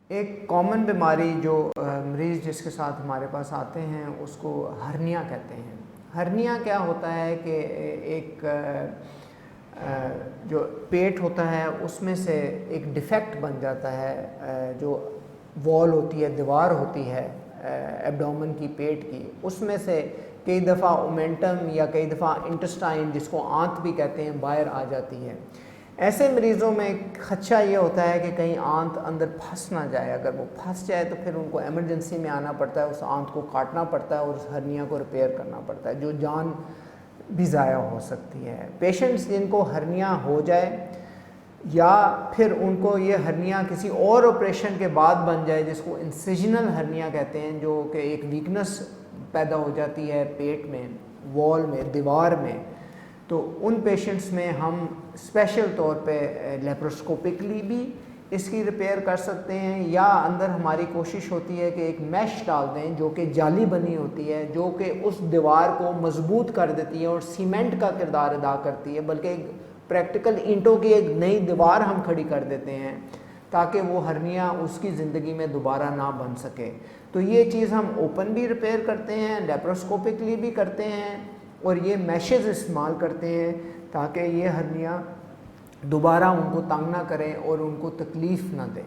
एक कॉमन बीमारी जो मरीज़ जिसके साथ हमारे पास आते हैं उसको हर्निया कहते हैं। हर्निया क्या होता है कि एक जो पेट होता है उसमें से एक डिफेक्ट बन जाता है, जो वॉल होती है, दीवार होती है एब्डोमेन की, पेट की, उसमें से कई दफ़ा ओमेंटम या कई दफ़ा इंटेस्टाइन, जिसको आंत भी कहते हैं, बाहर आ जाती है। ऐसे मरीज़ों में खदशा ये होता है कि कहीं आंत अंदर फंस ना जाए। अगर वो फंस जाए तो फिर उनको एमरजेंसी में आना पड़ता है, उस आंत को काटना पड़ता है और उस हर्निया को रिपेयर करना पड़ता है, जो जान भी ज़ाया हो सकती है। पेशेंट्स जिनको हर्निया हो जाए या फिर उनको ये हर्निया किसी और ऑपरेशन के बाद बन जाए, जिसको इंसिजनल हर्निया कहते हैं, जो कि एक वीकनेस पैदा हो जाती है पेट में, वॉल में, दीवार में, तो उन पेशेंट्स में हम स्पेशल तौर पे लेप्रोस्कोपिकली भी इसकी रिपेयर कर सकते हैं, या अंदर हमारी कोशिश होती है कि एक मैश डाल दें जो कि जाली बनी होती है, जो कि उस दीवार को मजबूत कर देती है और सीमेंट का किरदार अदा करती है, बल्कि एक प्रैक्टिकल ईंटों की एक नई दीवार हम खड़ी कर देते हैं ताकि वो हर्निया उसकी ज़िंदगी में दोबारा ना बन सके। तो ये चीज़ हम ओपन भी रिपेयर करते हैं, लेप्रोस्कोपिकली भी करते हैं, और ये मैशेज़ इस्तेमाल करते हैं ताकि ये हर्निया दोबारा उनको तंग ना करें और उनको तकलीफ़ ना दें।